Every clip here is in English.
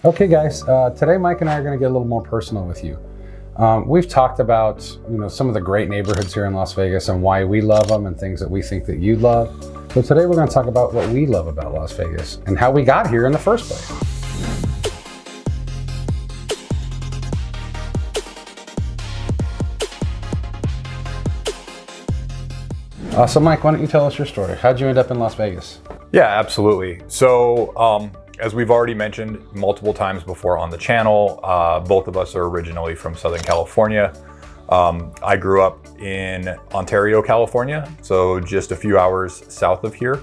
Okay guys, today Mike and I are going to get a little more personal with you. We've talked about some of the great neighborhoods here in Las Vegas and why we love them and things that we think that you love. So today we're going to talk about what we love about Las Vegas and how we got here in the first place. So Mike, why don't you tell us your story? How'd you end up in Las Vegas? Yeah, absolutely. So as we've already mentioned multiple times before on the channel, both of us are originally from Southern California. I grew up in Ontario, California, so just a few hours south of here.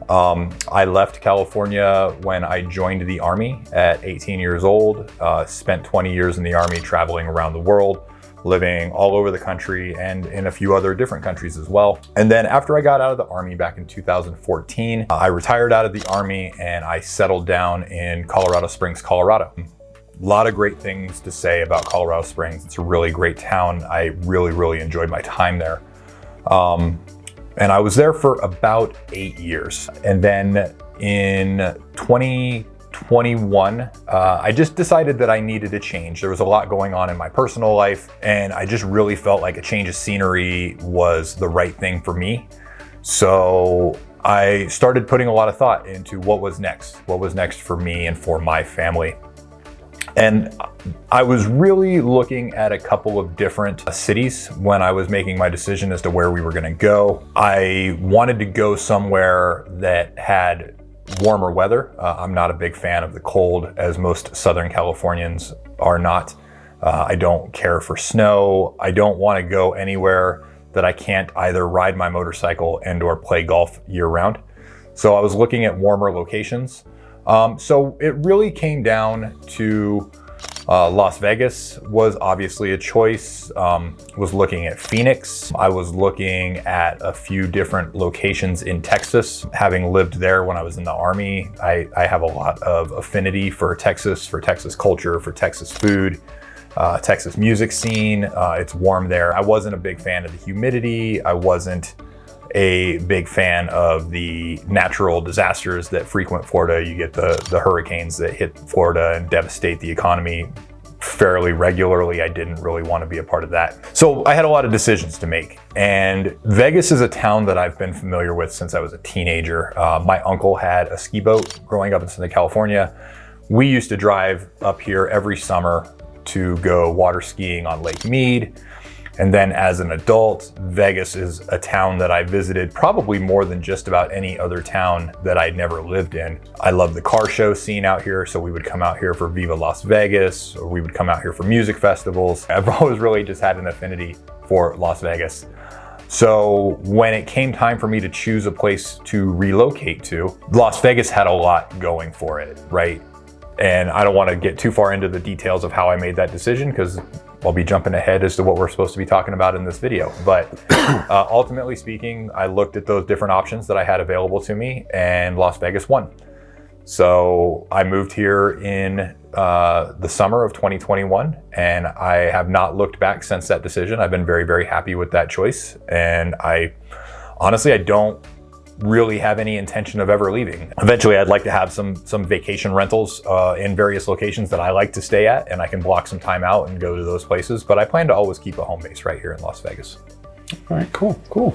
I left California when I joined the Army at 18 years old, spent 20 years in the Army traveling around the world, living all over the country and in a few other different countries as well. And then after I got out of the Army back in 2014, I retired out of the Army and I settled down in Colorado Springs, Colorado. A lot of great things to say about Colorado Springs. It's a really great town. I really enjoyed my time there. And I was there for about 8 years. And then in 2021, I just decided that I needed a change. There was a lot going on in my personal life, and I just really felt like a change of scenery was the right thing for me. So I started putting a lot of thought into what was next for me and for my family. And I was really looking at a couple of different cities when I was making my decision as to where we were going to go. I wanted to go somewhere that had warmer weather. I'm not a big fan of the cold, as most Southern Californians are not. I don't care for snow. I don't want to go anywhere that I can't either ride my motorcycle and or play golf year round. So I was looking at warmer locations. So it really came down to Las Vegas was obviously a choice. Was looking at Phoenix. I was looking at a few different locations in Texas. Having lived there when I was in the Army, I have a lot of affinity for Texas culture, for Texas food, Texas music scene. It's warm there. I wasn't a big fan of the humidity. I wasn't a big fan of the natural disasters that frequent Florida. You get the hurricanes that hit Florida and devastate the economy fairly regularly. I didn't really want to be a part of that. So I had a lot of decisions to make. And Vegas is a town that I've been familiar with since I was a teenager. My uncle had a ski boat growing up in Southern California. We used to drive up here every summer to go water skiing on Lake Mead. And then as an adult, Vegas is a town that I visited probably more than just about any other town that I'd never lived in. I love the car show scene out here, so we would come out here for Viva Las Vegas, or we would come out here for music festivals. I've always really just had an affinity for Las Vegas. So when it came time for me to choose a place to relocate to, Las Vegas had a lot going for it, right? And I don't want to get too far into the details of how I made that decision, because I'll be jumping ahead as to what we're supposed to be talking about in this video. But ultimately speaking, I looked at those different options that I had available to me, and Las Vegas won. So I moved here in the summer of 2021, and I have not looked back since that decision. I've been very happy with that choice. And honestly, I don't really have any intention of ever leaving. Eventually, I'd like to have some vacation rentals in various locations that I like to stay at, and I can block some time out and go to those places. But I plan to always keep a home base right here in Las Vegas. All right, cool.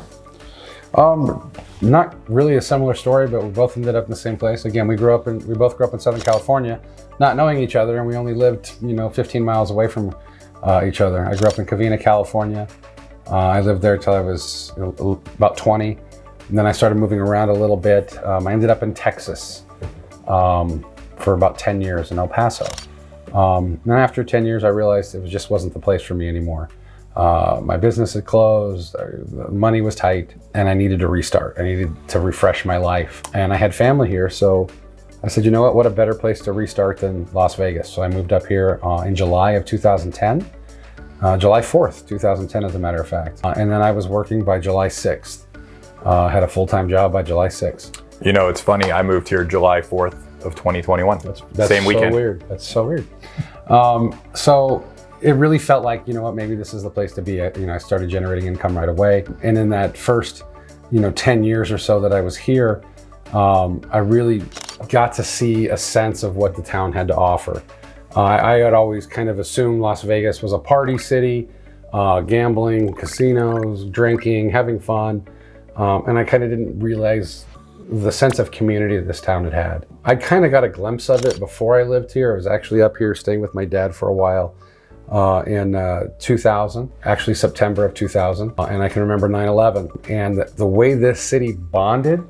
Not really a similar story, but we both ended up in the same place. Again, we both grew up in Southern California, not knowing each other, and we only lived 15 miles away from each other. I grew up in Covina, California. I lived there till I was about 20. And then I started moving around a little bit. I ended up in Texas for about 10 years in El Paso. And after 10 years, I realized it just wasn't the place for me anymore. My business had closed, the money was tight, and I needed to restart. I needed to refresh my life. And I had family here, so I said, you know what a better place to restart than Las Vegas. So I moved up here in July of 2010, July 4th, 2010 as a matter of fact. And then I was working by July 6th. Had a full-time job by July 6th. You know, it's funny. I moved here July 4th of 2021. That's same weekend. So weird. That's so weird. So it really felt like, maybe this is the place to be. I started generating income right away. And in that first, 10 years or so that I was here, I really got to see a sense of what the town had to offer. I had always kind of assumed Las Vegas was a party city, gambling, casinos, drinking, having fun. And I kind of didn't realize the sense of community that this town had had. I kind of got a glimpse of it before I lived here. I was actually up here staying with my dad for a while in 2000, actually September of 2000. And I can remember 9/11 and the way this city bonded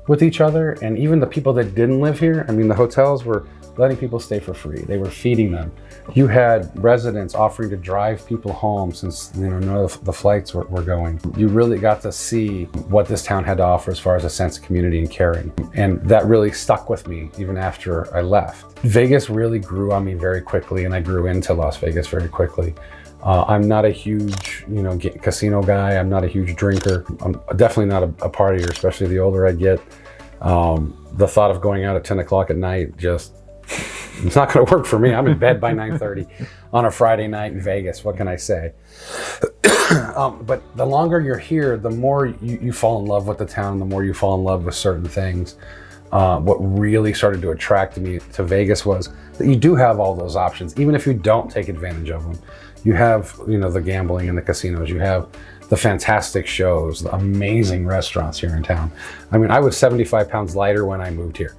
with each other, and even the people that didn't live here. I mean, the hotels were letting people stay for free. They were feeding them. You had residents offering to drive people home since none of the flights were going. You really got to see what this town had to offer as far as a sense of community and caring. And that really stuck with me even after I left. Vegas really grew on me very quickly, and I grew into Las Vegas very quickly. I'm not a huge, casino guy. I'm not a huge drinker. I'm definitely not a partier, especially the older I get. The thought of going out at 10 o'clock at night it's not going to work for me. I'm in bed by 9:30 on a Friday night in Vegas. What can I say? But the longer you're here, the more you fall in love with the town, the more you fall in love with certain things. What really started to attract me to Vegas was that you do have all those options, even if you don't take advantage of them. You have, the gambling and the casinos. You have the fantastic shows, the amazing restaurants here in town. I mean, I was 75 pounds lighter when I moved here.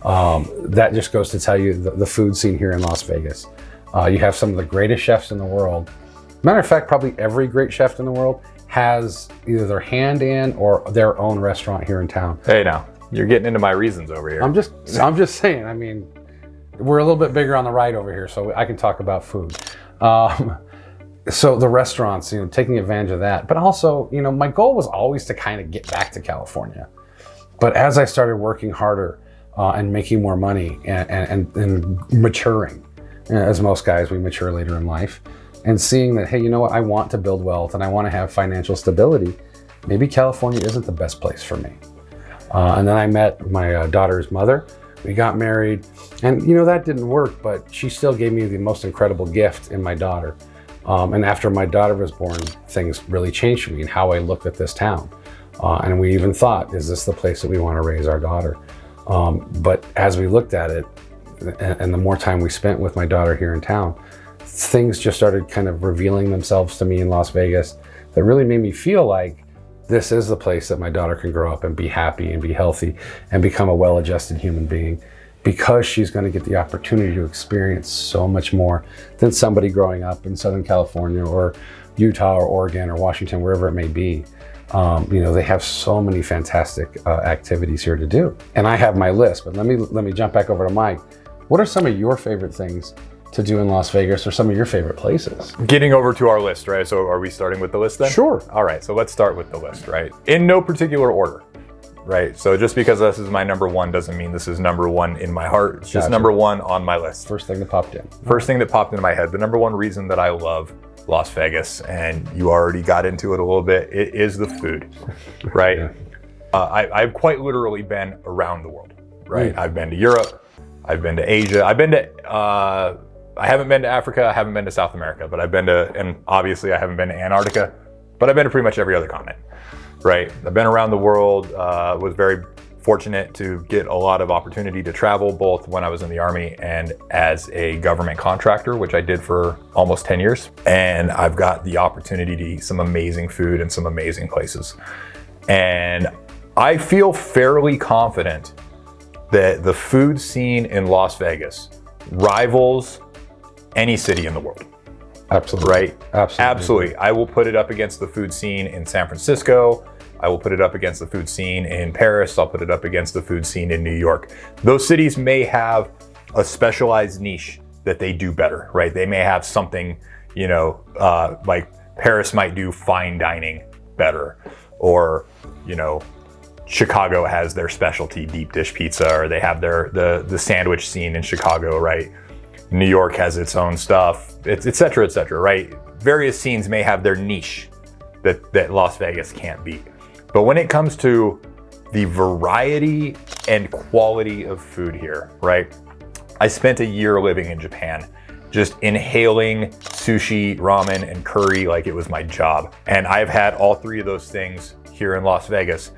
That just goes to tell you the food scene here in Las Vegas. You have some of the greatest chefs in the world. Matter of fact, probably every great chef in the world has either their hand in or their own restaurant here in town. Hey, now you're getting into my reasons over here. I'm just saying. I mean, we're a little bit bigger on the right over here, so I can talk about food. So the restaurants, taking advantage of that. But also, my goal was always to kind of get back to California. But as I started working harder and making more money and maturing, as most guys, we mature later in life, and seeing that, hey, you know what, I want to build wealth and I want to have financial stability. Maybe California isn't the best place for me. And then I met my daughter's mother. We got married, and that didn't work, but she still gave me the most incredible gift in my daughter. And after my daughter was born, things really changed for me and how I looked at this town. And we even thought, is this the place that we want to raise our daughter? But as we looked at it, and the more time we spent with my daughter here in town, things just started kind of revealing themselves to me in Las Vegas that really made me feel like this is the place that my daughter can grow up and be happy and be healthy and become a well-adjusted human being, because she's going to get the opportunity to experience so much more than somebody growing up in Southern California or Utah or Oregon or Washington, wherever it may be. They have so many fantastic activities here to do. And I have my list, but let me jump back over to Mike. What are some of your favorite things to do in Las Vegas, or some of your favorite places? Getting over to our list, right? So are we starting with the list then? Sure. All right, so let's start with the list, right? In no particular order, right? So just because this is my number one doesn't mean this is number one in my heart. It's just number one on my list. First thing that popped in. First thing that popped into my head. The number one reason that I love Las Vegas, and you already got into it a little bit, it is the food, right? Yeah. I've quite literally been around the world, right? I've been to Europe, I've been to Asia, I haven't been to Africa, I haven't been to South America, but I've been to, and obviously I haven't been to Antarctica, but I've been to pretty much every other continent, right? I've been around the world, was very fortunate to get a lot of opportunity to travel, both when I was in the Army and as a government contractor, which I did for almost 10 years. And I've got the opportunity to eat some amazing food in some amazing places. And I feel fairly confident that the food scene in Las Vegas rivals any city in the world. Absolutely. Right? Absolutely. I will put it up against the food scene in San Francisco. I will put it up against the food scene in Paris. I'll put it up against the food scene in New York. Those cities may have a specialized niche that they do better, right? They may have something, like Paris might do fine dining better, or, Chicago has their specialty deep dish pizza, or they have the sandwich scene in Chicago, right? New York has its own stuff, et cetera, right? Various scenes may have their niche that Las Vegas can't beat. But when it comes to the variety and quality of food here, right? I spent a year living in Japan, just inhaling sushi, ramen, and curry like it was my job. And I've had all three of those things here in Las Vegas.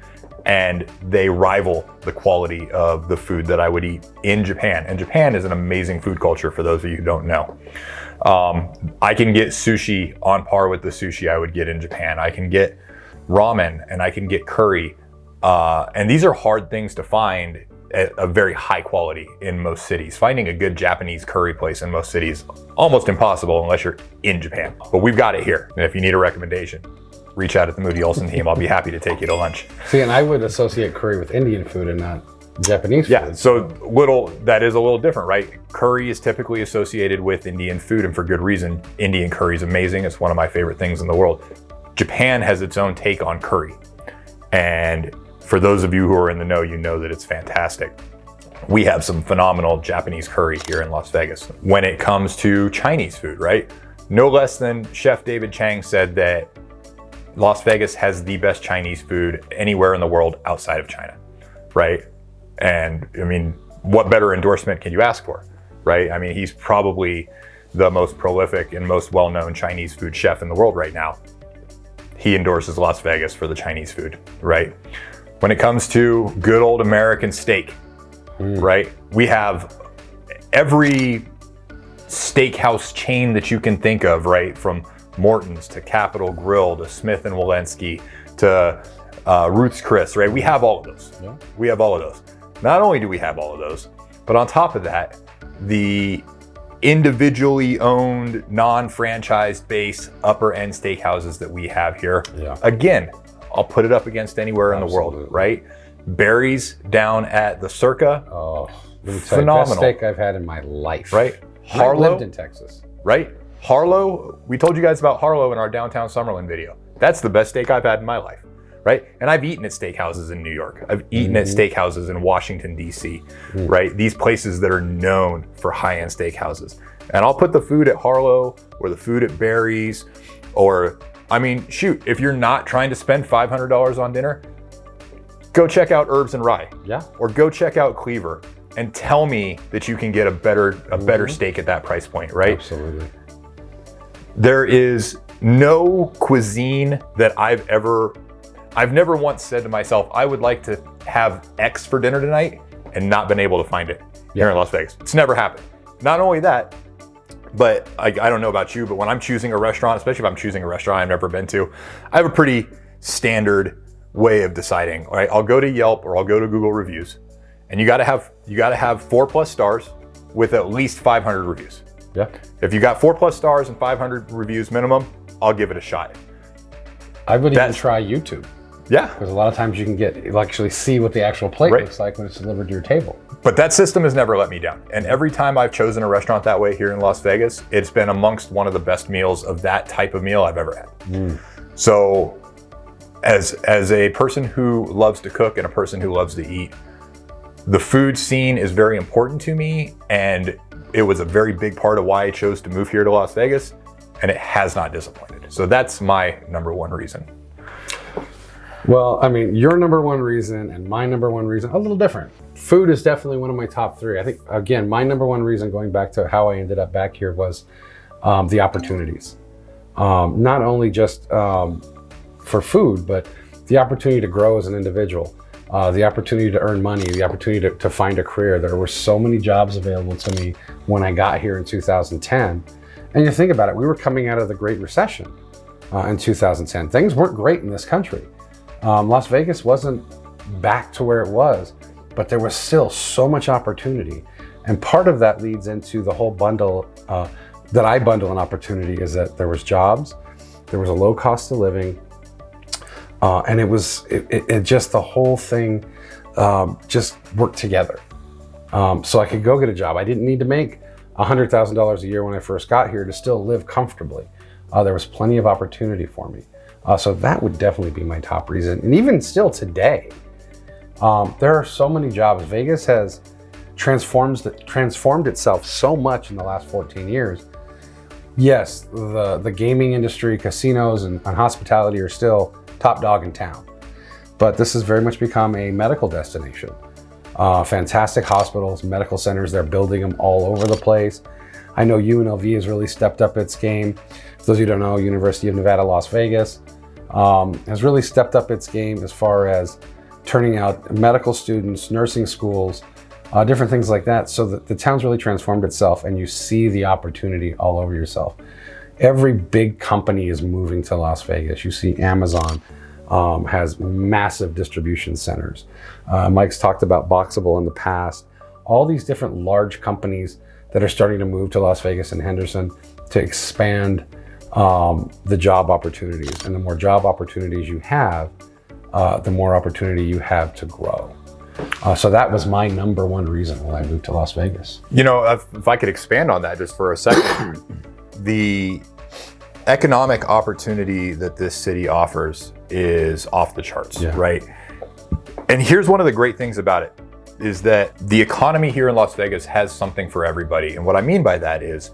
and they rival the quality of the food that I would eat in Japan. And Japan is an amazing food culture, for those of you who don't know. I can get sushi on par with the sushi I would get in Japan. I can get ramen and I can get curry. And these are hard things to find at a very high quality in most cities. Finding a good Japanese curry place in most cities, almost impossible unless you're in Japan. But we've got it here. And if you need a recommendation, reach out at the Moody Olson team. I'll be happy to take you to lunch. See, and I would associate curry with Indian food and not Japanese food. Yeah, so that is a little different, right? Curry is typically associated with Indian food, and for good reason. Indian curry is amazing. It's one of my favorite things in the world. Japan has its own take on curry. And for those of you who are in the know, you know that it's fantastic. We have some phenomenal Japanese curry here in Las Vegas. When it comes to Chinese food, right? No less than Chef David Chang said that Las Vegas has the best Chinese food anywhere in the world outside of China, right? And I mean, what better endorsement can you ask for, right? I mean, he's probably the most prolific and most well-known Chinese food chef in the world right now. He endorses Las Vegas for the Chinese food, right? When it comes to good old American steak, right? We have every steakhouse chain that you can think of, right? From Morton's to Capitol Grill to Smith & Wollensky to Ruth's Chris, right? We have all of those. Yeah. We have all of those. Not only do we have all of those, but on top of that, the individually owned, non-franchised base upper end steakhouses that we have here. Yeah. Again, I'll put it up against anywhere in the world, right? Barry's down at the Circa. Oh, phenomenal. Best steak I've had in my life. Right? Harlow. I lived in Texas. Right? Harlow, we told you guys about Harlow in our downtown Summerlin video. That's the best steak I've had in my life, right? And I've eaten at steakhouses in New York. I've eaten at steakhouses in Washington, D.C., right? These places that are known for high-end steakhouses. And I'll put the food at Harlow or the food at Barry's, or, I mean, shoot, if you're not trying to spend $500 on dinner, go check out Herbs and Rye. Yeah. Or go check out Cleaver and tell me that you can get a better steak at that price point, right? Absolutely. There is no cuisine that I've never once said to myself, I would like to have X for dinner tonight and not been able to find it here in Las Vegas. It's never happened. Not only that, but I don't know about you, but when I'm choosing a restaurant, especially if I'm choosing a restaurant I've never been to, I have a pretty standard way of deciding, all right? I'll go to Yelp or I'll go to Google reviews, and you gotta have 4+ stars with at least 500 reviews. Yeah. If you got 4+ stars and 500 reviews minimum, I'll give it a shot. I would even try YouTube. Yeah. Because a lot of times you'll actually see what the actual plate looks like when it's delivered to your table. But that system has never let me down. And every time I've chosen a restaurant that way here in Las Vegas, it's been amongst one of the best meals of that type of meal I've ever had. So as a person who loves to cook and a person who loves to eat, the food scene is very important to me, and it was a very big part of why I chose to move here to Las Vegas, and it has not disappointed. So that's my number one reason. Well, I mean, your number one reason and my number one reason, a little different. Food is definitely one of my top three. I think, again, my number one reason, going back to how I ended up back here, was the opportunities. Not only just for food, but the opportunity to grow as an individual, the opportunity to earn money, the opportunity to find a career. There were so many jobs available to me when I got here in 2010. And you think about it, we were coming out of the Great Recession in 2010. Things weren't great in this country. Las Vegas wasn't back to where it was, but there was still so much opportunity. And part of that leads into the whole bundle that I bundle an opportunity, is that there was jobs, there was a low cost of living, and it just, the whole thing just worked together. So I could go get a job. I didn't need to make $100,000 a year when I first got here to still live comfortably. There was plenty of opportunity for me. So that would definitely be my top reason. And even still today, there are so many jobs. Vegas has transformed itself so much in the last 14 years. Yes, the gaming industry, casinos, and hospitality are still top dog in town. But this has very much become a medical destination. Fantastic hospitals, medical centers, they're building them all over the place. I know UNLV has really stepped up its game. For those of you who don't know, University of Nevada, Las Vegas has really stepped up its game as far as turning out medical students, nursing schools, different things like that, so that the town's really transformed itself and you see the opportunity all over yourself. Every big company is moving to Las Vegas. You see Amazon has massive distribution centers. Mike's talked about Boxable in the past. All these different large companies that are starting to move to Las Vegas and Henderson to expand the job opportunities. And the more job opportunities you have, the more opportunity you have to grow. So that was my number one reason why I moved to Las Vegas. You know, if I could expand on that just for a second, the economic opportunity that this city offers is off the charts, right? And here's one of the great things about it, is that the economy here in Las Vegas has something for everybody. And what I mean by that is,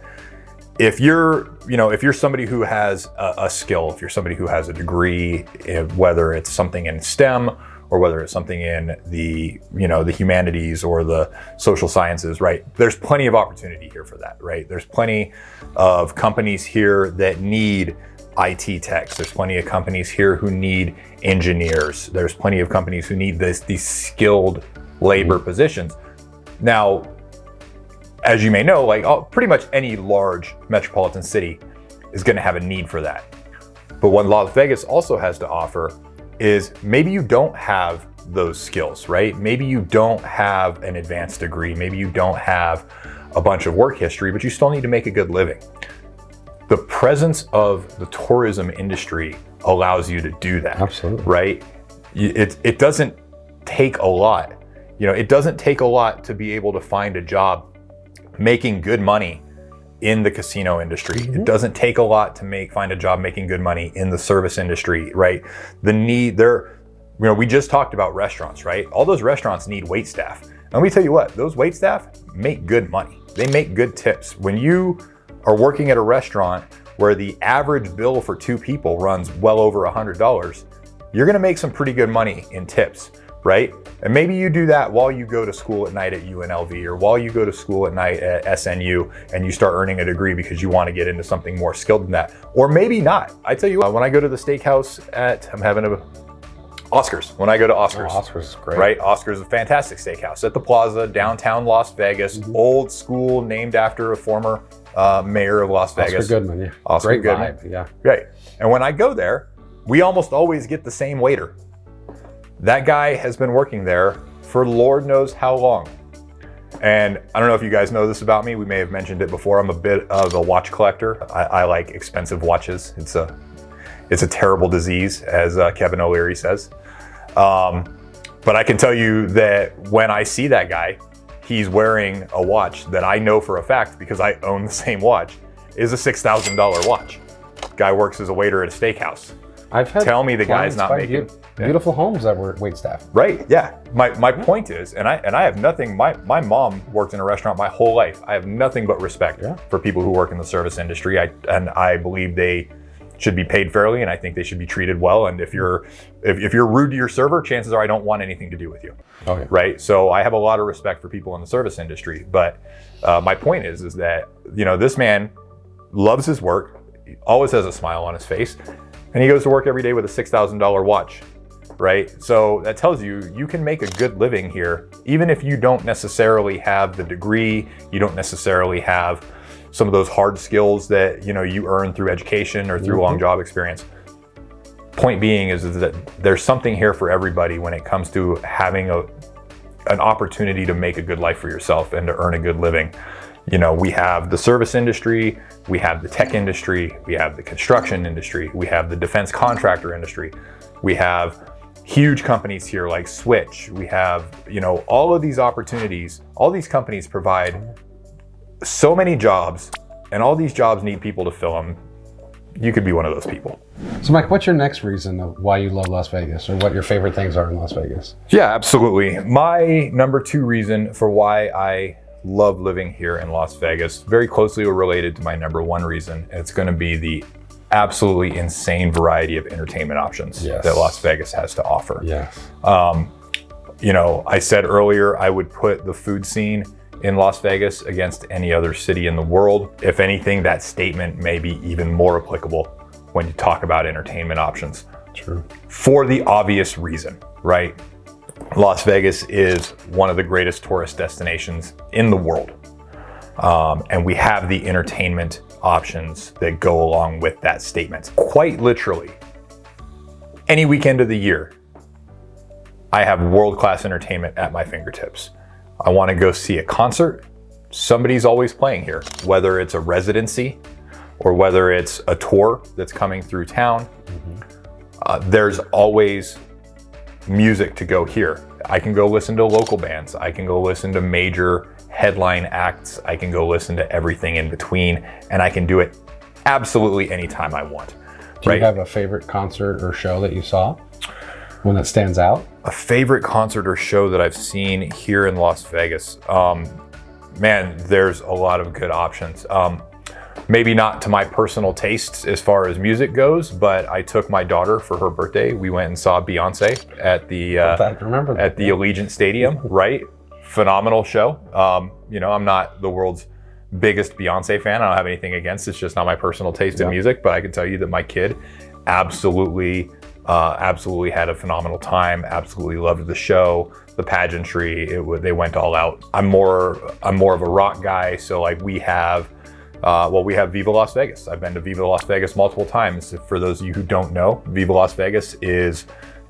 if you're somebody who has a skill, if you're somebody who has a degree, whether it's something in STEM or whether it's something in the humanities or the social sciences, right? There's plenty of opportunity here for that, right? There's plenty of companies here that need IT techs. There's plenty of companies here who need engineers. There's plenty of companies who need these skilled labor positions. Now, as you may know, like pretty much any large metropolitan city is going to have a need for that. But what Las Vegas also has to offer is maybe you don't have those skills, right? Maybe you don't have an advanced degree. Maybe you don't have a bunch of work history, but you still need to make a good living. The presence of the tourism industry allows you to do that. Absolutely. Right? It doesn't take a lot. It doesn't take a lot to be able to find a job making good money in the casino industry. It doesn't take a lot to find a job making good money in the service industry, right? The need there, we just talked about restaurants, right? All those restaurants need wait staff. And let me tell you what, those wait staff make good money. They make good tips. When you are working at a restaurant where the average bill for 2 people runs well over $100, you're gonna make some pretty good money in tips, right? And maybe you do that while you go to school at night at UNLV, or while you go to school at night at SNU and you start earning a degree because you want to get into something more skilled than that. Or maybe not. I tell you what, when I go to the steakhouse I'm having Oscars. When I go to Oscars. Oscars is great. Right? Oscars is a fantastic steakhouse at the Plaza, downtown Las Vegas, old school, named after a former mayor of Las Vegas. Oscar Goodman, yeah. Oscar Great Goodman. vibe, yeah. Right. And when I go there, we almost always get the same waiter. That guy has been working there for Lord knows how long. And I don't know if you guys know this about me. We may have mentioned it before. I'm a bit of a watch collector. I like expensive watches. It's a terrible disease, as Kevin O'Leary says. But I can tell you that when I see that guy, he's wearing a watch that I know for a fact, because I own the same watch, is a $6,000 watch. Guy works as a waiter at a steakhouse. Tell me the guy's not making beautiful homes that were wait staff. Right. Yeah. My point is, and I have nothing. My mom worked in a restaurant my whole life. I have nothing but respect for people who work in the service industry. I believe they should be paid fairly, and I think they should be treated well. And if you're rude to your server, chances are I don't want anything to do with you. Okay. Right. So I have a lot of respect for people in the service industry. But my point is that this man loves his work. He always has a smile on his face. And he goes to work every day with a $6,000 watch, right? So that tells you can make a good living here, even if you don't necessarily have the degree, you don't necessarily have some of those hard skills that you earn through education or through long job experience. Point being is that there's something here for everybody when it comes to having an opportunity to make a good life for yourself and to earn a good living. We have the service industry, we have the tech industry, we have the construction industry, we have the defense contractor industry, we have huge companies here like Switch, we have, all of these opportunities. All these companies provide so many jobs, and all these jobs need people to fill them. You could be one of those people. So Mike, what's your next reason of why you love Las Vegas, or what your favorite things are in Las Vegas? Yeah, absolutely. My number 2 reason for why I love living here in Las Vegas, very closely related to my number 1 reason. It's going to be the absolutely insane variety of entertainment options that Las Vegas has to offer. Yes. I said earlier I would put the food scene in Las Vegas against any other city in the world. If anything, that statement may be even more applicable when you talk about entertainment options. True. For the obvious reason, right? Las Vegas is one of the greatest tourist destinations in the world. And we have the entertainment options that go along with that statement. Quite literally, any weekend of the year, I have world-class entertainment at my fingertips. I want to go see a concert. Somebody's always playing here, whether it's a residency or whether it's a tour that's coming through town. There's always music to go here. I can go listen to local bands. I can go listen to major headline acts. I can go listen to everything in between, and I can do it absolutely anytime I want. Do you have a favorite concert or show that you saw? One that stands out? A favorite concert or show that I've seen here in Las Vegas? Man, there's a lot of good options. Maybe not to my personal tastes as far as music goes, but I took my daughter for her birthday. We went and saw Beyonce at the Allegiant Stadium, right? Phenomenal show. I'm not the world's biggest Beyonce fan. I don't have anything against it. It's just not my personal taste in music, but I can tell you that my kid absolutely had a phenomenal time, absolutely loved the show, the pageantry. They went all out. I'm more of a rock guy, so like we have Viva Las Vegas. I've been to Viva Las Vegas multiple times. For those of you who don't know, Viva Las Vegas is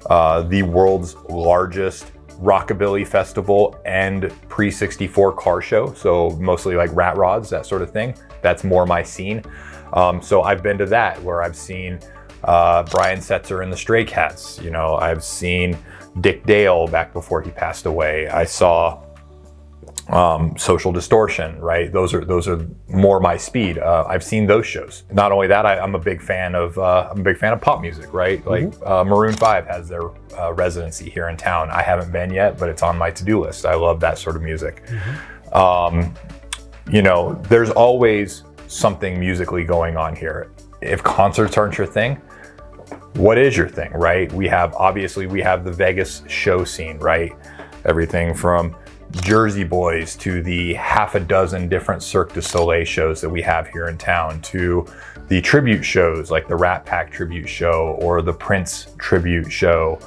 the world's largest rockabilly festival and pre-64 car show. So mostly like rat rods, that sort of thing. That's more my scene. So I've been to that, where I've seen Brian Setzer and the Stray Cats. I've seen Dick Dale back before he passed away. I saw Social Distortion, right? Those are more my speed. I've seen those shows. Not only that, I'm a big fan of pop music, right? Like Maroon 5 has their residency here in town. I haven't been yet, but it's on my to-do list. I love that sort of music. There's always something musically going on here. If concerts aren't your thing, what is your thing, right? We have the Vegas show scene, right? Everything from Jersey Boys to the half a dozen different Cirque du Soleil shows that we have here in town, to the tribute shows like the Rat Pack tribute show or the Prince tribute show.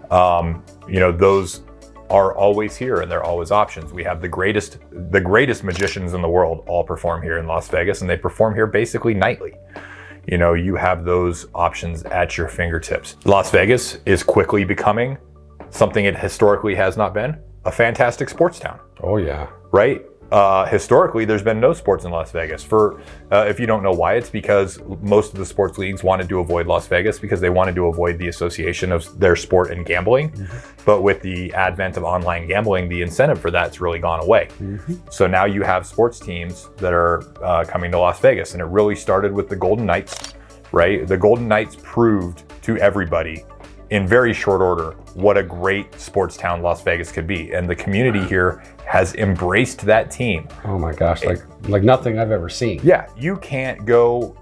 Those are always here, and they're always options. We have the greatest magicians in the world all perform here in Las Vegas, and they perform here basically nightly. You have those options at your fingertips. Las Vegas is quickly becoming something it historically has not been: a fantastic sports town. Oh yeah. Right? Historically, there's been no sports in Las Vegas. If you don't know why, it's because most of the sports leagues wanted to avoid Las Vegas because they wanted to avoid the association of their sport and gambling. But with the advent of online gambling, the incentive for that's really gone away. So now you have sports teams that are coming to Las Vegas, and it really started with the Golden Knights, right? The Golden Knights proved to everybody in very short order what a great sports town Las Vegas could be, and the community here has embraced that team. Oh my gosh, like nothing I've ever seen. Yeah, you can't go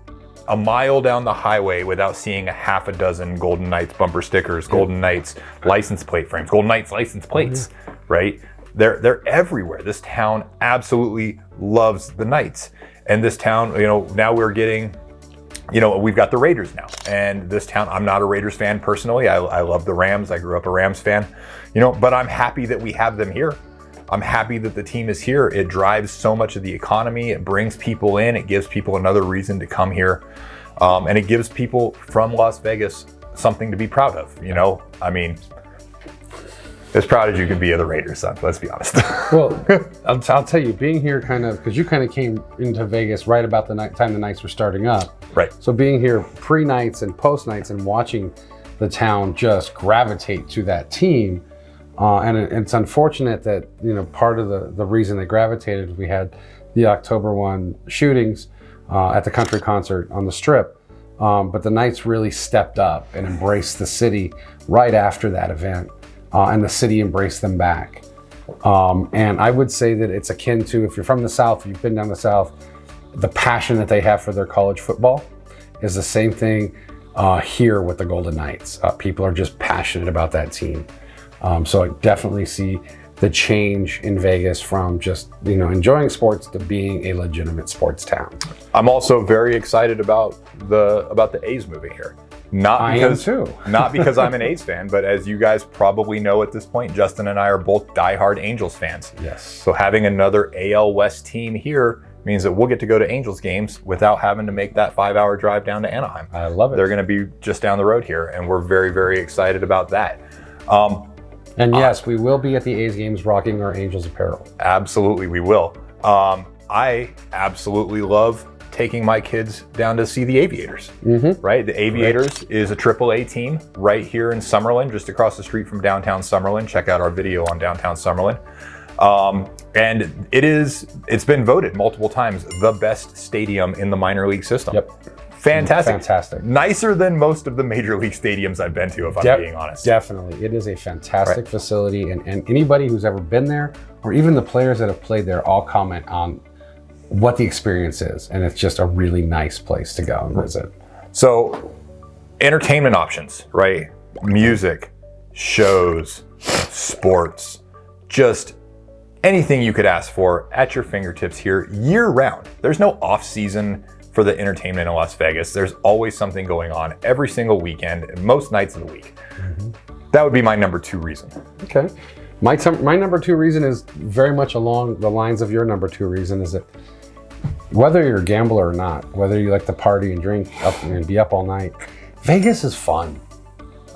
a mile down the highway without seeing a half a dozen Golden Knights bumper stickers, Golden Knights license plate frames, Golden Knights license plates, right? They're everywhere. This town absolutely loves the Knights, and this town, now we're getting. We've got the Raiders now, and this town, I'm not a Raiders fan personally. I love the Rams. I grew up a Rams fan, but I'm happy that we have them here. I'm happy that the team is here. It drives so much of the economy. It brings people in. It gives people another reason to come here. And it gives people from Las Vegas something to be proud of. As proud as you can be of the Raiders, son, let's be honest. Well, I'll tell you, being here because you came into Vegas right about the time the Knights were starting up. Right. So being here pre-Knights and post-Knights and watching the town just gravitate to that team, and it's unfortunate that, part of the reason they gravitated, we had the October 1 shootings at the country concert on the Strip, but the Knights really stepped up and embraced the city right after that event. And the city embraced them back. And I would say that it's akin to, if you're from the South, you've been down the South, the passion that they have for their college football is the same thing here with the Golden Knights. People are just passionate about that team. So I definitely see the change in Vegas from just, enjoying sports to being a legitimate sports town. I'm also very excited about the A's moving here. Not because, I am too. not because I'm an A's fan, but as you guys probably know at this point, Justin and I are both diehard Angels fans. Yes. So having another AL West team here means that we'll get to go to Angels games without having to make that 5-hour drive down to Anaheim. I love it. They're going to be just down the road here, and we're very, very excited about that. And yes, we will be at the A's games rocking our Angels apparel. Absolutely, we will. I absolutely love taking my kids down to see the Aviators, right? The Aviators is a AAA team right here in Summerlin, just across the street from downtown Summerlin. Check out our video on downtown Summerlin. And it's been voted multiple times the best stadium in the minor league system. Yep. Fantastic. Nicer than most of the major league stadiums I've been to, if I'm being honest. Definitely. It is a fantastic facility, and anybody who's ever been there, or even the players that have played there, all comment on what the experience is. And it's just a really nice place to go and visit. So, entertainment options, right? Music, shows, sports, just anything you could ask for at your fingertips here year round. There's no off season for the entertainment in Las Vegas. There's always something going on every single weekend and most nights of the week. That would be my number 2 reason. Okay. My number 2 reason is very much along the lines of your number 2 reason, is that whether you're a gambler or not, whether you like to party and drink up and be up all night, Vegas is fun.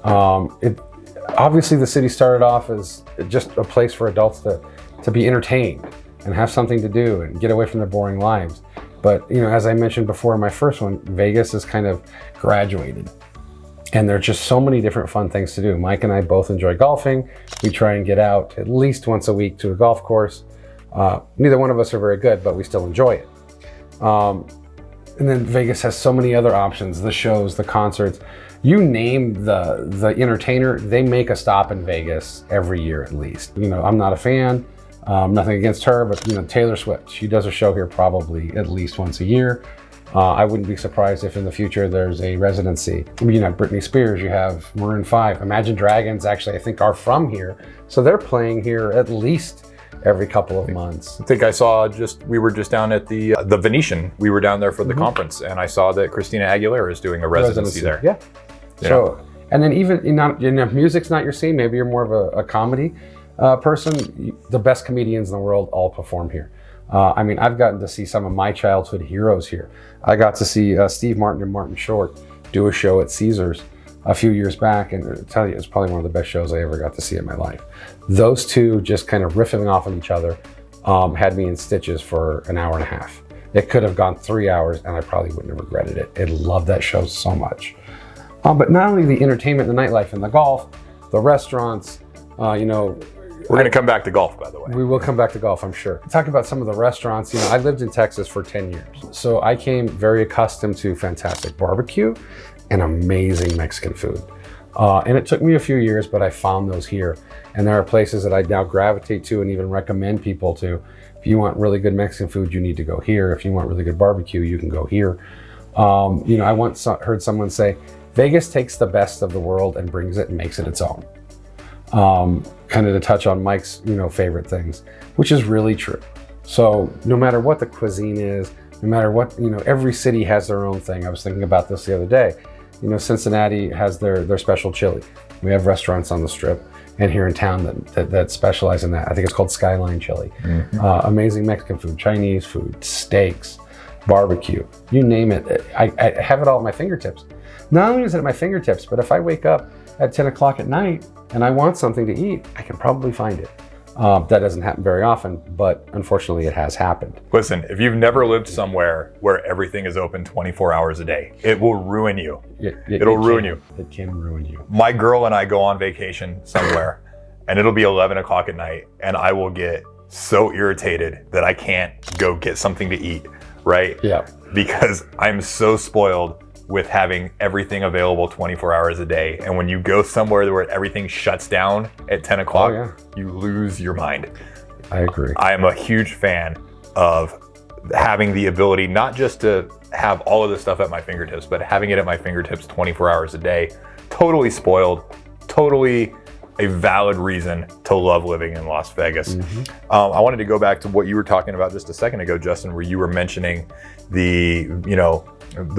Obviously the city started off as just a place for adults to be entertained and have something to do and get away from their boring lives. But, you know, as I mentioned before in my first one, Vegas has kind of graduated. And there are just so many different fun things to do. Mike and I both enjoy golfing. We try and get out at least once a week to a golf course. Neither one of us are very good, but we still enjoy it. And then Vegas has so many other options, the shows, the concerts. You name the entertainer, they make a stop in Vegas every year at least. You know, I'm not a fan. Nothing against her, but you know, Taylor Swift, she does a show here probably at least once a year. I wouldn't be surprised if in the future there's a residency. You know, Britney Spears, you have Maroon 5, Imagine Dragons actually I think are from here. So they're playing here at least every couple of months. I think we were just down at the Venetian. We were down there for the conference, and I saw that Christina Aguilera is doing a residency there. Yeah. So, and then even, if music's not your scene, maybe you're more of a comedy person, the best comedians in the world all perform here. I mean, I've gotten to see some of my childhood heroes here. I got to see Steve Martin and Martin Short do a show at Caesars a few years back, and I tell you, it's probably one of the best shows I ever got to see in my life. Those two just kind of riffing off on each other had me in stitches for an hour and a half. It could have gone 3 hours, and I probably wouldn't have regretted it. I love that show so much. But not only the entertainment, the nightlife, and the golf, the restaurants, we're going to come back to golf, by the way. We will come back to golf, I'm sure. Talk about some of the restaurants. I lived in Texas for 10 years. So I came very accustomed to fantastic barbecue and amazing Mexican food. And it took me a few years, but I found those here. And there are places that I now gravitate to and even recommend people to. If you want really good Mexican food, you need to go here. If you want really good barbecue, you can go here. I once heard someone say, Vegas takes the best of the world and brings it and makes it its own. Kind of to touch on Mike's, favorite things, which is really true. So no matter what the cuisine is, no matter what, every city has their own thing. I was thinking about this the other day. Cincinnati has their special chili. We have restaurants on the Strip and here in town that specialize in that. I think it's called Skyline Chili. Amazing Mexican food, Chinese food, steaks, barbecue, you name it. I have it all at my fingertips. Not only is it at my fingertips, but if I wake up at 10 o'clock at night and I want something to eat, I can probably find it. That doesn't happen very often, but unfortunately it has happened. Listen, if you've never lived somewhere where everything is open 24 hours a day, it will ruin you. It'll ruin you. It can ruin you. My girl and I go on vacation somewhere and it'll be 11 o'clock at night and I will get so irritated that I can't go get something to eat, right? Yeah. Because I'm so spoiled with having everything available 24 hours a day. And when you go somewhere where everything shuts down at 10 o'clock, you lose your mind. I agree. I am a huge fan of having the ability not just to have all of this stuff at my fingertips, but having it at my fingertips 24 hours a day. Totally spoiled, totally a valid reason to love living in Las Vegas. I wanted to go back to what you were talking about just a second ago, Justin, where you were mentioning the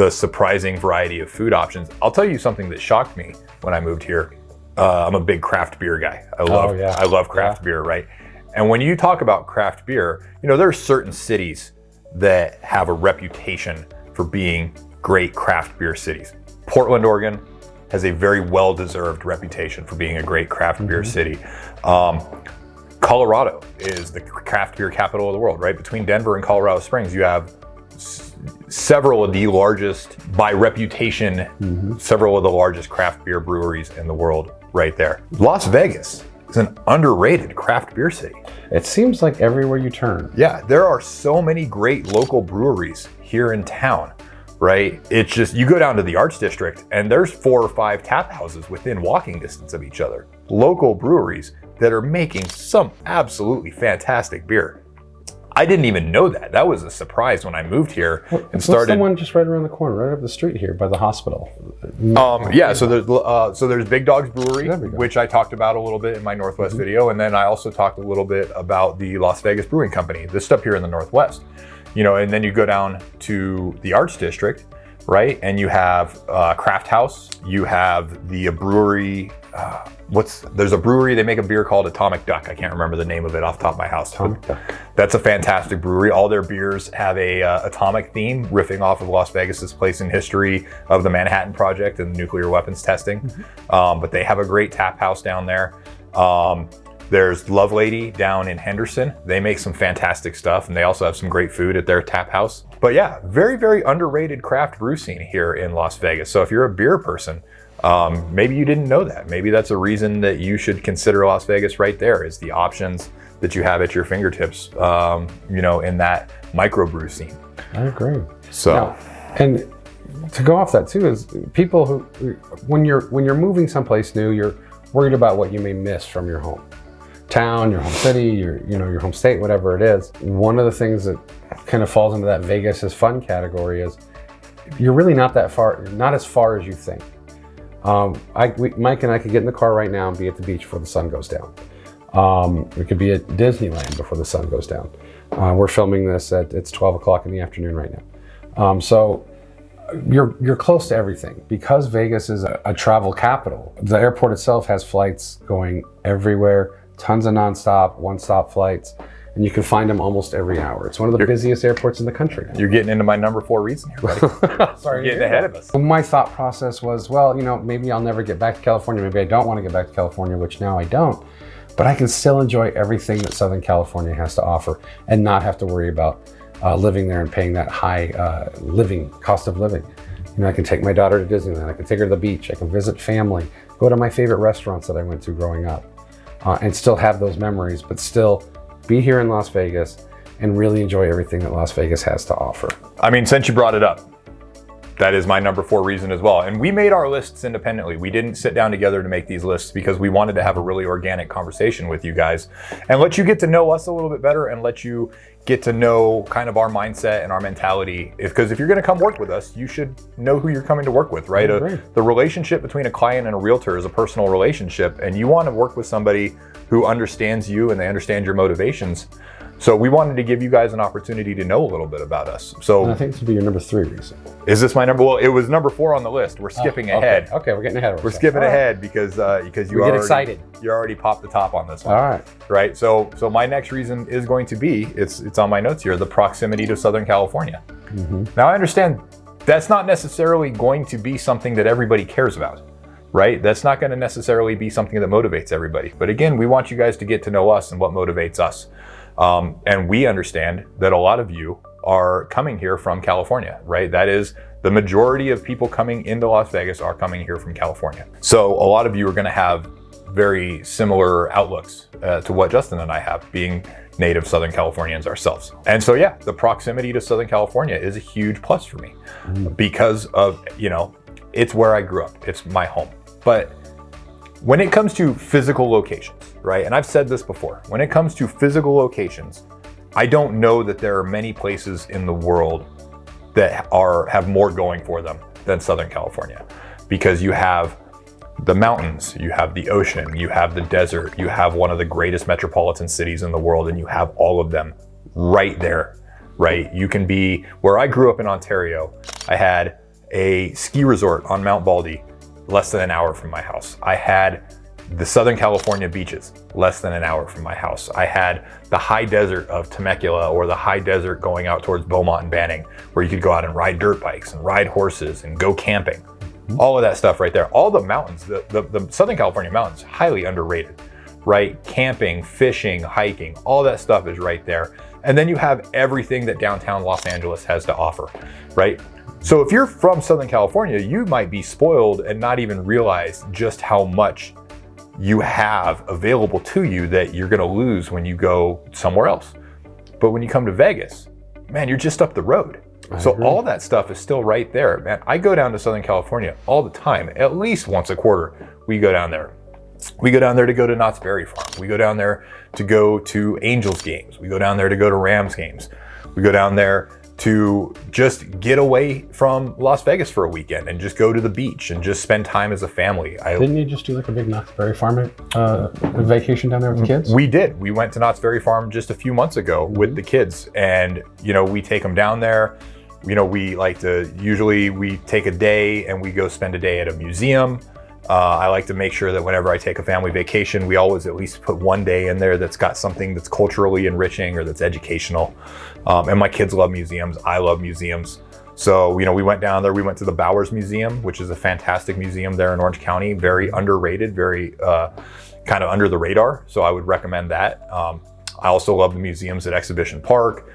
surprising variety of food options. I'll tell you something that shocked me when I moved here. I'm a big craft beer guy. I love craft beer, right? And when you talk about craft beer, there are certain cities that have a reputation for being great craft beer cities. Portland, Oregon has a very well-deserved reputation for being a great craft beer city. Colorado is the craft beer capital of the world, right? Between Denver and Colorado Springs, you have several of the largest, by reputation, several of the largest craft beer breweries in the world right there. Las Vegas is an underrated craft beer city. It seems like everywhere you turn. Yeah, there are so many great local breweries here in town, right? It's just, you go down to the Arts District and there's 4 or 5 tap houses within walking distance of each other. Local breweries that are making some absolutely fantastic beer. I didn't even know that. That was a surprise when I moved here and started. What's the one just right around the corner, right up the street here by the hospital? So there's Big Dog's Brewery, which I talked about a little bit in my Northwest video, and then I also talked a little bit about the Las Vegas Brewing Company. This stuff here in the Northwest, and then you go down to the Arts District, right? And you have Craft House. You have the brewery. There's a brewery, they make a beer called Atomic Duck. I can't remember the name of it off the top of my house. Atomic Duck. That's a fantastic brewery. All their beers have a atomic theme, riffing off of Las Vegas's place in history of the Manhattan Project and nuclear weapons testing. But they have a great tap house down there. There's Love Lady down in Henderson. They make some fantastic stuff, and they also have some great food at their tap house. But yeah, very, very underrated craft brew scene here in Las Vegas. So if you're a beer person, maybe you didn't know that. Maybe that's a reason that you should consider Las Vegas right there, is the options that you have at your fingertips, in that microbrew scene. I agree. So, now, and to go off that too, is people who, when you're moving someplace new, you're worried about what you may miss from your home town, your home city, your home state, whatever it is. One of the things that kind of falls into that Vegas is fun category is you're really not as far as you think. Mike and I could get in the car right now and be at the beach before the sun goes down. We could be at Disneyland before the sun goes down. We're filming this it's 12 o'clock in the afternoon right now. So you're close to everything. Because Vegas is a travel capital, the airport itself has flights going everywhere, tons of nonstop, one-stop flights, and you can find them almost every hour. It's one of the busiest airports in the country. You're getting into my number 4 reason here, buddy. Sorry, you're getting ahead of us. My thought process was, well, maybe I'll never get back to California. Maybe I don't want to get back to California, which now I don't. But I can still enjoy everything that Southern California has to offer and not have to worry about living there and paying that high cost of living. I can take my daughter to Disneyland. I can take her to the beach. I can visit family, go to my favorite restaurants that I went to growing up, and still have those memories, but still be here in Las Vegas and really enjoy everything that Las Vegas has to offer. I mean, since you brought it up, that is my number 4 reason as well. And we made our lists independently. We didn't sit down together to make these lists because we wanted to have a really organic conversation with you guys and let you get to know us a little bit better and let you get to know kind of our mindset and our mentality. Because if you're going to come work with us, you should know who you're coming to work with, right? The relationship between a client and a realtor is a personal relationship, and you want to work with somebody who understands you and they understand your motivations. So we wanted to give you guys an opportunity to know a little bit about us. So and I think this would be your number 3 reason. Is this my number? Well, it was number 4 on the list. We're skipping ahead. Okay, we're getting ahead. We're skipping ahead because you get excited. You already popped the top on this one. All right. Right. So my next reason is going to be, it's on my notes here, the proximity to Southern California. Now I understand that's not necessarily going to be something that everybody cares about. Right? That's not going to necessarily be something that motivates everybody. But again, we want you guys to get to know us and what motivates us. And we understand that a lot of you are coming here from California, right? That is, the majority of people coming into Las Vegas are coming here from California. So a lot of you are going to have very similar outlooks to what Justin and I have, being native Southern Californians ourselves. And so yeah, the proximity to Southern California is a huge plus for me because of, it's where I grew up. It's my home. But when it comes to physical locations, right? And I've said this before, when it comes to physical locations, I don't know that there are many places in the world that have more going for them than Southern California, because you have the mountains, you have the ocean, you have the desert, you have one of the greatest metropolitan cities in the world, and you have all of them right there, right? You can be, where I grew up in Ontario, I had a ski resort on Mount Baldy, less than an hour from my house. I had the Southern California beaches, less than an hour from my house. I had the high desert of Temecula, or the high desert going out towards Beaumont and Banning, where you could go out and ride dirt bikes and ride horses and go camping. All of that stuff right there. All the mountains, the Southern California mountains, highly underrated, right? Camping, fishing, hiking, all that stuff is right there. And then you have everything that downtown Los Angeles has to offer, right? So if you're from Southern California, you might be spoiled and not even realize just how much you have available to you that you're gonna lose when you go somewhere else. But when you come to Vegas, man, you're just up the road. So all that stuff is still right there, man. I go down to Southern California all the time, at least once a quarter. We go down there. We go down there to go to Knott's Berry Farm. We go down there to go to Angels games. We go down there to go to Rams games. We go down there to just get away from Las Vegas for a weekend and just go to the beach and just spend time as a family. Didn't you just do like a big Knott's Berry Farm vacation down there with the kids? We did. We went to Knott's Berry Farm just a few months ago with the kids, and we take them down there. We like to, usually we take a day and we go spend a day at a museum. I like to make sure that whenever I take a family vacation, we always at least put one day in there that's got something that's culturally enriching or that's educational. And my kids love museums. I love museums. So, we went down there, we went to the Bowers Museum, which is a fantastic museum there in Orange County, very underrated, very kind of under the radar. So I would recommend that. I also love the museums at Exhibition Park.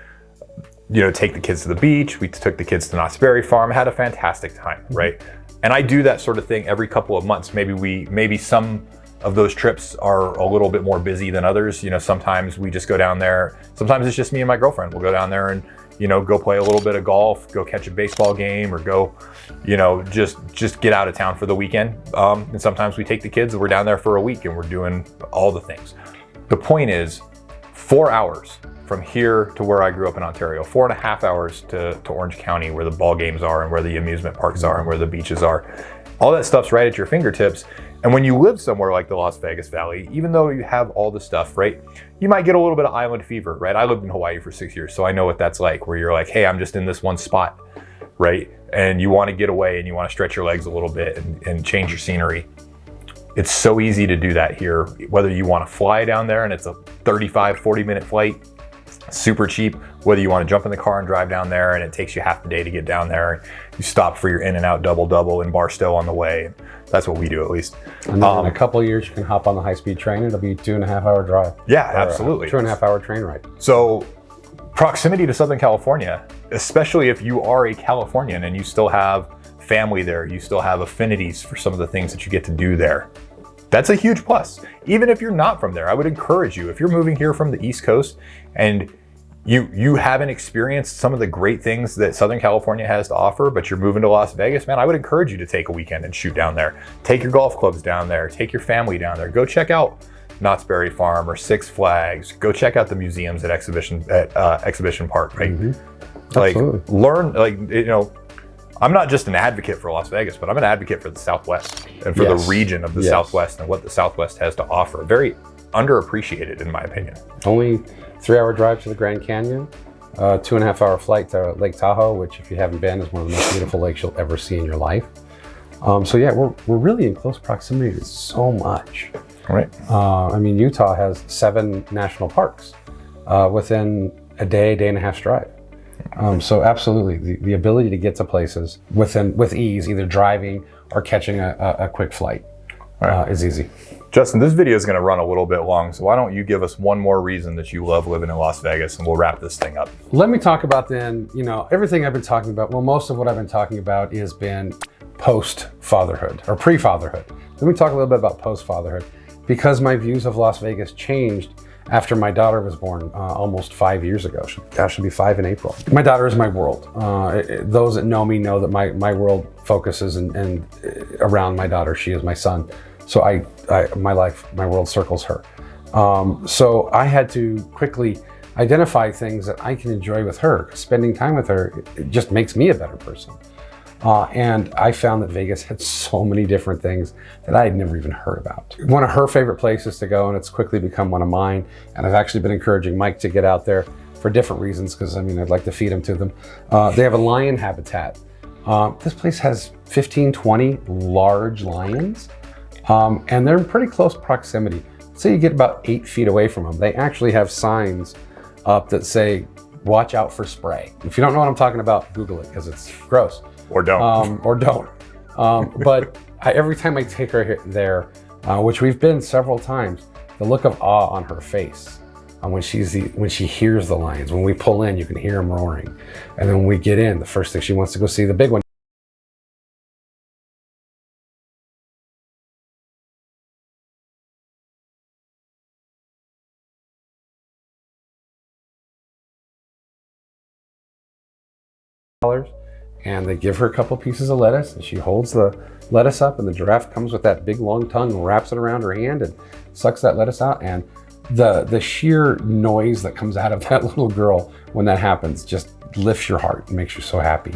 Take the kids to the beach. We took the kids to Knott's Berry Farm, had a fantastic time, right? And I do that sort of thing every couple of months. Maybe some of those trips are a little bit more busy than others. Sometimes we just go down there. Sometimes it's just me and my girlfriend. We'll go down there and, go play a little bit of golf, go catch a baseball game, or go, just get out of town for the weekend. And sometimes we take the kids and we're down there for a week and we're doing all the things. The point is, 4 hours from here to where I grew up in Ontario, 4.5 hours to Orange County, where the ball games are and where the amusement parks are and where the beaches are. All that stuff's right at your fingertips. And when you live somewhere like the Las Vegas Valley, even though you have all the stuff, right, you might get a little bit of island fever, right? I lived in Hawaii for 6 years, so I know what that's like, where you're like, hey, I'm just in this one spot, right? And you want to get away and you want to stretch your legs a little bit and change your scenery. It's so easy to do that here, whether you want to fly down there and it's a 40 minute flight, super cheap, whether you want to jump in the car and drive down there and it takes you half the day to get down there. You stop for your In-N-Out double in Barstow on the way. That's what we do, at least. And then in a couple of years, you can hop on the high-speed train. It'll be a 2.5 hour drive. Yeah, absolutely. 2.5 hour train ride. So proximity to Southern California, especially if you are a Californian and you still have family there, you still have affinities for some of the things that you get to do there. That's a huge plus. Even if you're not from there, I would encourage you, if you're moving here from the East Coast and you haven't experienced some of the great things that Southern California has to offer, but you're moving to Las Vegas, man, I would encourage you to take a weekend and shoot down there. Take your golf clubs down there, take your family down there, go check out Knott's Berry Farm or Six Flags, go check out the museums at Exhibition Park, right? Mm-hmm. Absolutely. Learn, I'm not just an advocate for Las Vegas, but I'm an advocate for the Southwest and for the region of the Southwest and what the Southwest has to offer. Very underappreciated, in my opinion. Only 3 hour drive to the Grand Canyon, 2.5 hour flight to Lake Tahoe, which, if you haven't been, is one of the most beautiful lakes you'll ever see in your life. So yeah, we're really in close proximity to so much. Right. Utah has 7 national parks within a day and a half's drive. So absolutely, the ability to get to places with ease, either driving or catching a quick flight, is easy. Justin, this video is going to run a little bit long, so why don't you give us one more reason that you love living in Las Vegas, and we'll wrap this thing up. Let me talk about then, everything I've been talking about. Well, most of what I've been talking about has been post-fatherhood or pre-fatherhood. Let me talk a little bit about post-fatherhood, because my views of Las Vegas changed after my daughter was born almost 5 years ago. She'll be 5 in April. My daughter is my world. Those that know me know that my world focuses and around my daughter. She is my son. So my world circles her. So I had to quickly identify things that I can enjoy with her. Spending time with her, it just makes me a better person. And I found that Vegas had so many different things that I had never even heard about. One of her favorite places to go, and it's quickly become one of mine, and I've actually been encouraging Mike to get out there for different reasons, because I mean, I'd like to feed him to them. They have a lion habitat. This place has 15, 20 large lions, and they're in pretty close proximity. So you get about 8 feet away from them. They actually have signs up that say, watch out for spray. If you don't know what I'm talking about, Google it, because it's gross. Or don't. But every time I take her there, which we've been several times, the look of awe on her face when she hears the lions. When we pull in, you can hear them roaring. And then when we get in, the first thing she wants to go see the big one. And they give her a couple pieces of lettuce, and she holds the lettuce up, and the giraffe comes with that big long tongue and wraps it around her hand and sucks that lettuce out. And the sheer noise that comes out of that little girl when that happens just lifts your heart and makes you so happy.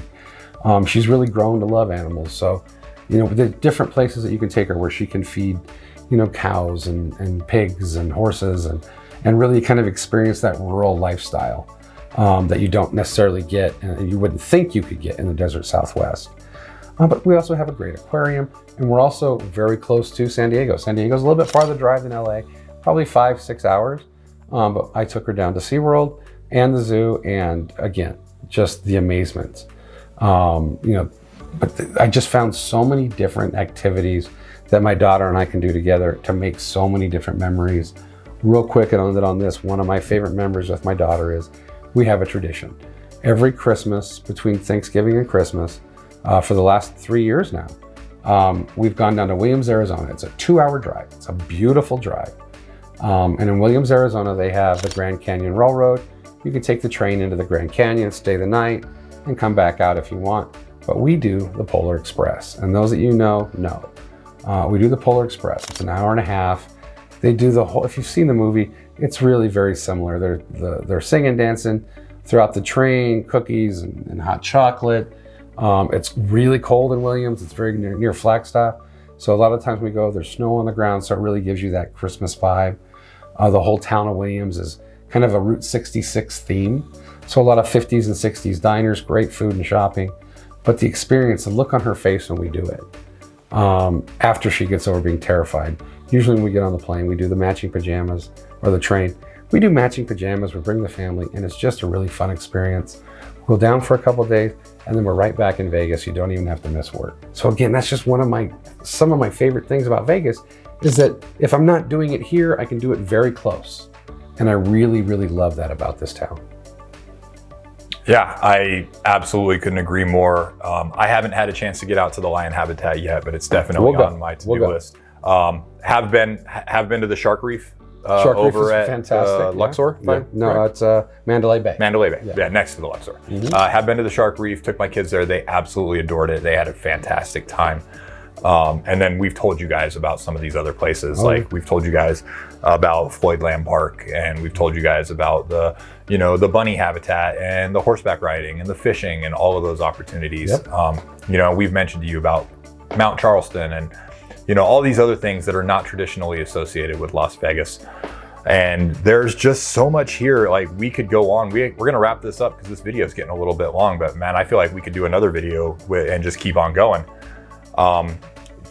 She's really grown to love animals. So, you know, the different places that you can take her where she can feed, you know, cows and pigs and horses and really kind of experience that rural lifestyle that you don't necessarily get and you wouldn't think you could get in the desert Southwest. But we also have a great aquarium, and we're also very close to San Diego. San Diego's a little bit farther drive than LA, probably 5-6 hours. But I took her down to SeaWorld and the zoo, and again, just the amazement. You know, but I just found so many different activities that my daughter and I can do together to make so many different memories. Real quick, and I'll end it on this. One of my favorite memories with my daughter is we have a tradition. Every Christmas, between Thanksgiving and Christmas, for the last 3 years now, we've gone down to Williams, Arizona. It's a 2-hour drive. It's a beautiful drive. And in Williams, Arizona, they have the Grand Canyon Railroad. You can take the train into the Grand Canyon, stay the night, and come back out if you want. But we do the Polar Express. And those that you know. We do the Polar Express. It's an hour and a half. They do the whole, if you've seen the movie, it's really very similar. They're singing, dancing throughout the train, cookies and hot chocolate. It's really cold in Williams. It's very near Flagstaff. So a lot of times we go, there's snow on the ground, so it really gives you that Christmas vibe. The whole town of Williams is kind of a Route 66 theme. So a lot of 50s and 60s diners, great food and shopping. But the experience, the look on her face when we do it, after she gets over being terrified. Usually when we get on the plane, we do the matching pajamas, or the train. We do matching pajamas, we bring the family, and it's just a really fun experience. We'll go down for a couple of days, and then we're right back in Vegas. You don't even have to miss work. So again, that's just some of my favorite things about Vegas, is that if I'm not doing it here, I can do it very close. And I really, really love that about this town. Yeah, I absolutely couldn't agree more. I haven't had a chance to get out to the lion habitat yet, but it's definitely on my to-do list. Have been to the Shark Reef over at fantastic. Luxor? Yeah. No, it's Mandalay Bay. Mandalay Bay, yeah, next to the Luxor. Have been to the Shark Reef, took my kids there. They absolutely adored it. They had a fantastic time. And then we've told you guys about some of these other places. Like we've told you guys about Floyd Lamb Park, and we've told you guys about the bunny habitat and the horseback riding and the fishing and all of those opportunities. Yep. We've mentioned to you about Mount Charleston and all these other things that are not traditionally associated with Las Vegas. And there's just so much here. Like we could go on. We're gonna wrap this up because this video is getting a little bit long. But man, I feel like we could do another video and just keep on going.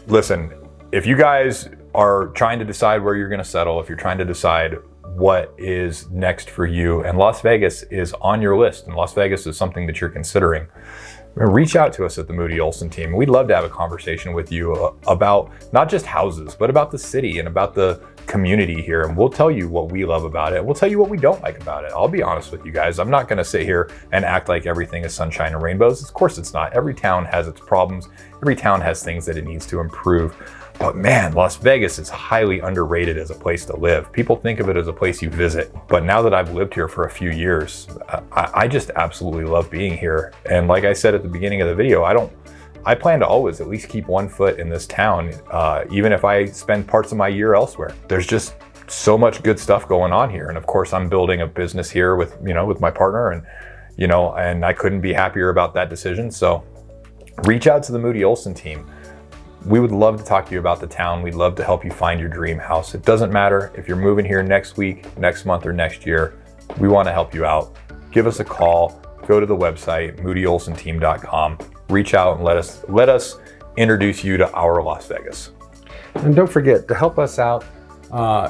Listen, if you guys are trying to decide where you're gonna settle, if you're trying to decide what is next for you, and Las Vegas is on your list, and Las Vegas is something that you're considering, reach out to us at the Moody Olson team. We'd love to have a conversation with you about not just houses, but about the city and about the community here. And we'll tell you what we love about it. We'll tell you what we don't like about it. I'll be honest with you guys. I'm not going to sit here and act like everything is sunshine and rainbows. Of course it's not. Every town has its problems. Every town has things that it needs to improve. But man, Las Vegas is highly underrated as a place to live. People think of it as a place you visit. But now that I've lived here for a few years, I just absolutely love being here. And like I said at the beginning of the video, I plan to always at least keep one foot in this town, even if I spend parts of my year elsewhere. There's just so much good stuff going on here. And of course, I'm building a business here with my partner, and I couldn't be happier about that decision. So reach out to the Moody Olson team. We would love to talk to you about the town. We'd love to help you find your dream house. It doesn't matter if you're moving here next week, next month, or next year. We want to help you out. Give us a call. Go to the website, moodyolsonteam.com. Reach out and let us introduce you to our Las Vegas. And don't forget to help us out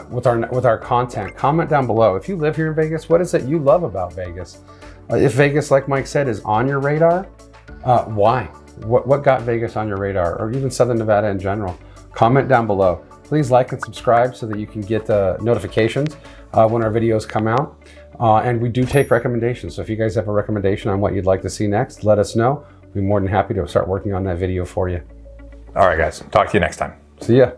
with our content. Comment down below. If you live here in Vegas, what is it you love about Vegas? If Vegas, like Mike said, is on your radar, why? What got Vegas on your radar, or even Southern Nevada in general? Comment down below. Please like and subscribe so that you can get the notifications when our videos come out. And we do take recommendations. So if you guys have a recommendation on what you'd like to see next, let us know. We'll be more than happy to start working on that video for you. All right, guys. Talk to you next time. See ya.